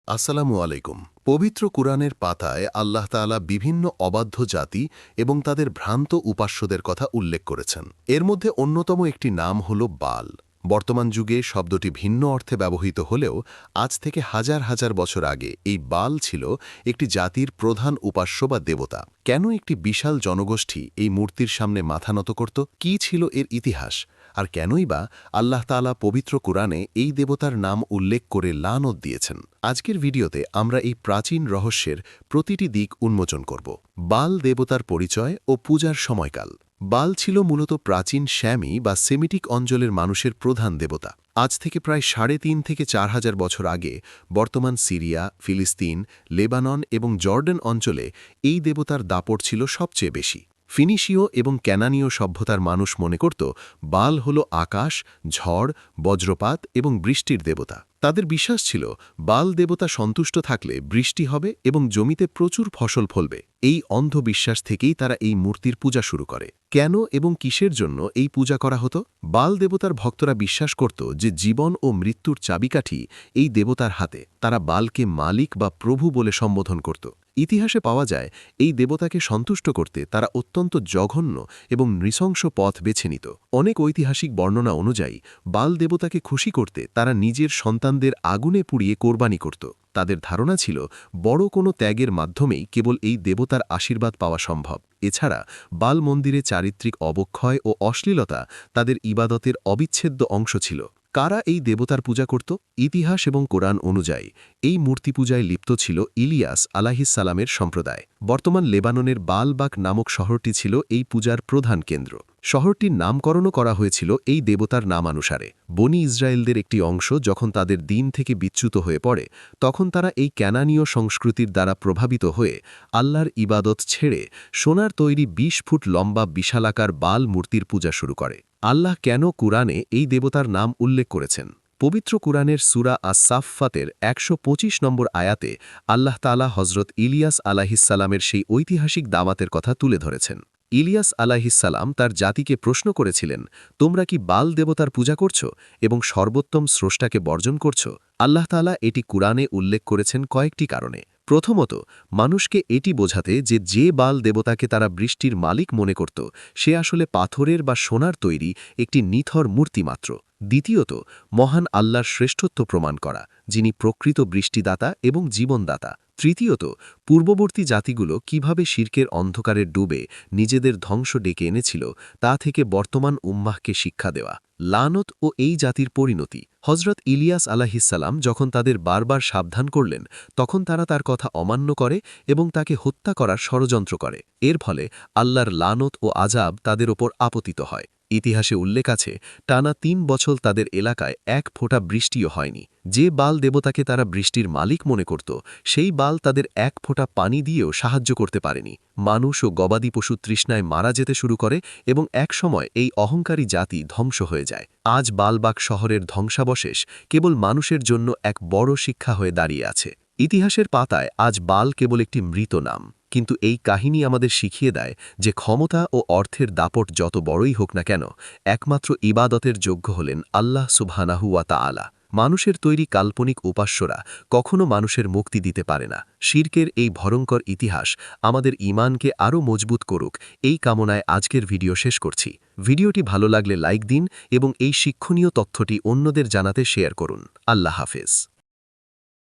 আসসালামু আলাইকুম। পবিত্র কুরআনের পাতায় আল্লাহ তাআলা বিভিন্ন অবাধ্য জাতি এবং তাদের ভ্রান্ত উপাস্যদের কথা উল্লেখ করেছেন। এর মধ্যে অন্যতম একটি নাম হল বাল। বর্তমান যুগে শব্দটি ভিন্ন অর্থে ব্যবহৃত হলেও আজ থেকে হাজার হাজার বছর আগে এই বাল ছিল একটি জাতির প্রধান উপাস্য বা দেবতা। কেন একটি বিশাল জনগোষ্ঠী এই মূর্তির সামনে মাথা নত করত? কী ছিল এর ইতিহাস? আর কেনই বা আল্লাহ তাআলা পবিত্র কুরআনে এই দেবতার নাম উল্লেখ করে লানত দিয়েছেন? আজকের ভিডিওতে আমরা এই প্রাচীন রহস্যের প্রতিটি দিক উন্মোচন করব। বাল দেবতার পরিচয় ও পূজার সময়কাল। বাল ছিল মূলত প্রাচীন শ্যামি বা সেমিটিক অঞ্চলের মানুষের প্রধান দেবতা। আজ থেকে প্রায় ৩.৫ থেকে ৪,০০০ বছর আগে বর্তমান সিরিয়া, ফিলিস্তিন, লেবানন এবং জর্ডান অঞ্চলে এই দেবতার দাপট ছিল সবচেয়ে বেশি। ফিনিশীয় এবং ক্যানানীয় সভ্যতার মানুষ মনে করত বাল হল আকাশ, ঝড়, বজ্রপাত এবং বৃষ্টির দেবতা। তাদের বিশ্বাস ছিল বাল দেবতা সন্তুষ্ট থাকলে বৃষ্টি হবে এবং জমিতে প্রচুর ফসল ফলবে। এই অন্ধবিশ্বাস থেকেই তারা এই মূর্তির পূজা শুরু করে। কেন এবং কিসের জন্য এই পূজা করা হতো? বাল দেবতার ভক্তরা বিশ্বাস করত যে জীবন ও মৃত্যুর চাবিকাঠি এই দেবতার হাতে। তারা বালকে মালিক বা প্রভু বলে সম্বোধন করত। ইতিহাসে পাওয়া যায় এই দেবতাকে সন্তুষ্ট করতে তারা অত্যন্ত জঘন্য এবং নৃশংস পথ বেছে নিত। অনেক ঐতিহাসিক বর্ণনা অনুযায়ী বাল দেবতাকে খুশি করতে তারা নিজের সন্তানদের আগুনে পুড়িয়ে কোরবানি করত। তাদের ধারণা ছিল বড় কোনো ত্যাগের মাধ্যমেই কেবল এই দেবতার আশীর্বাদ পাওয়া সম্ভব। এছাড়া বাল মন্দিরে চারিত্রিক অবক্ষয় ও অশ্লীলতা তাদের ইবাদতের অবিচ্ছেদ্য অংশ ছিল। কারা এই দেবতার পূজা করত? ইতিহাস এবং কোরআন অনুযায়ী এই মূর্তি পূজায় লিপ্ত ছিল ইলিয়াস আলাইহিসসালামের সম্প্রদায়। বর্তমান লেবাননের বালবাক নামক শহরটি ছিল এই পূজার প্রধান কেন্দ্র। শহরটির নামকরণও করা হয়েছিল এই দেবতার নামানুসারে। বনি ইসরায়েলদের একটি অংশ যখন তাদের দিন থেকে বিচ্যুত হয়ে পড়ে, তখন তারা এই ক্যানানীয় সংস্কৃতির দ্বারা প্রভাবিত হয়ে আল্লাহর ইবাদত ছেড়ে সোনার তৈরি ২০ ফুট লম্বা বিশালাকার বাল মূর্তির পূজা শুরু করে। আল্লাহ কেন কুরআনে এই দেবতার নাম উল্লেখ করেছেন? পবিত্র কুরআনের সূরা আস-সাফফাতের ১২৫ নম্বর আয়াতে আল্লাহ তাআলা হজরত ইলিয়াস আলাইহিসসালামের সেই ঐতিহাসিক দাওয়াতের কথা তুলে ধরেছেন। ইলিয়াস আলাইহিসসালাম তার জাতিকে প্রশ্ন করেছিলেন, তোমরা কি বাল দেবতার পূজা করছ এবং সর্বোত্তম স্রষ্টাকে বর্জন করছ? আল্লাহ তাআলা এটি কুরআনে উল্লেখ করেছেন কয়েকটি কারণে। প্রথমত, মানুষকে এটি বোঝাতে যে বাল দেবতাকে তারা বৃষ্টির মালিক মনে করত সে আসলে পাথরের বা সোনার তৈরি একটি নিথর মূর্তি মাত্র। দ্বিতীয়ত, মহান আল্লাহর শ্রেষ্ঠত্ব প্রমাণ করা, যিনি প্রকৃত বৃষ্টিদাতা এবং জীবনদাতা। তৃতীয়ত, পূর্ববর্তী জাতিগুলো কিভাবে শিরকের অন্ধকারে ডুবে নিজেদের ধ্বংস ডেকে এনেছিল তা থেকে বর্তমান উম্মাহকে শিক্ষা দেওয়া। লানত ও এই জাতির পরিণতি। হজরত ইলিয়াস আলাইহিসসালাম যখন তাদের বারবার সাবধান করলেন, তখন তারা তার কথা অমান্য করে এবং তাকে হত্যা করার ষড়যন্ত্র করে। এর ফলে আল্লাহর লানত ও আযাব তাদের ওপর আপতিত হয়। ইতিহাসে উল্লেখ আছে, টানা ৩ বছর তাদের এলাকায় এক ফোঁটা বৃষ্টিও হয়নি। যে বাল দেবতাকে তারা বৃষ্টির মালিক মনে করত, সেই বাল তাদের এক ফোঁটা পানি দিয়েও সাহায্য করতে পারেনি। মানুষ ও গবাদি পশু তৃষ্ণায় মারা যেতে শুরু করে এবং একসময় এই অহংকারী জাতি ধ্বংস হয়ে যায়। আজ বালবাক শহরের ধ্বংসাবশেষ কেবল মানুষের জন্য এক বড় শিক্ষা হয়ে দাঁড়িয়ে আছে। ইতিহাসের পাতায় আজ বাল কেবল একটি মৃত নাম, কিন্তু এই কাহিনী আমাদের শিখিয়ে দেয় যে ক্ষমতা ও অর্থের দাপট যত বড়ই হোক না কেন, একমাত্র ইবাদতের যোগ্য হলেন আল্লাহ সুবহানাহু ওয়া তাআলা। মানুষের তৈরি কাল্পনিক উপাস্যরা কখনো মানুষের মুক্তি দিতে পারে না। শিরকের এই ভয়ঙ্কর ইতিহাস আমাদের ঈমানকে আরও মজবুত করুক, এই কামনায় আজকের ভিডিও শেষ করছি। ভিডিওটি ভালো লাগলে লাইক দিন এবং এই শিক্ষণীয় তথ্যটি অন্যদের জানাতে শেয়ার করুন। আল্লাহ হাফেজ।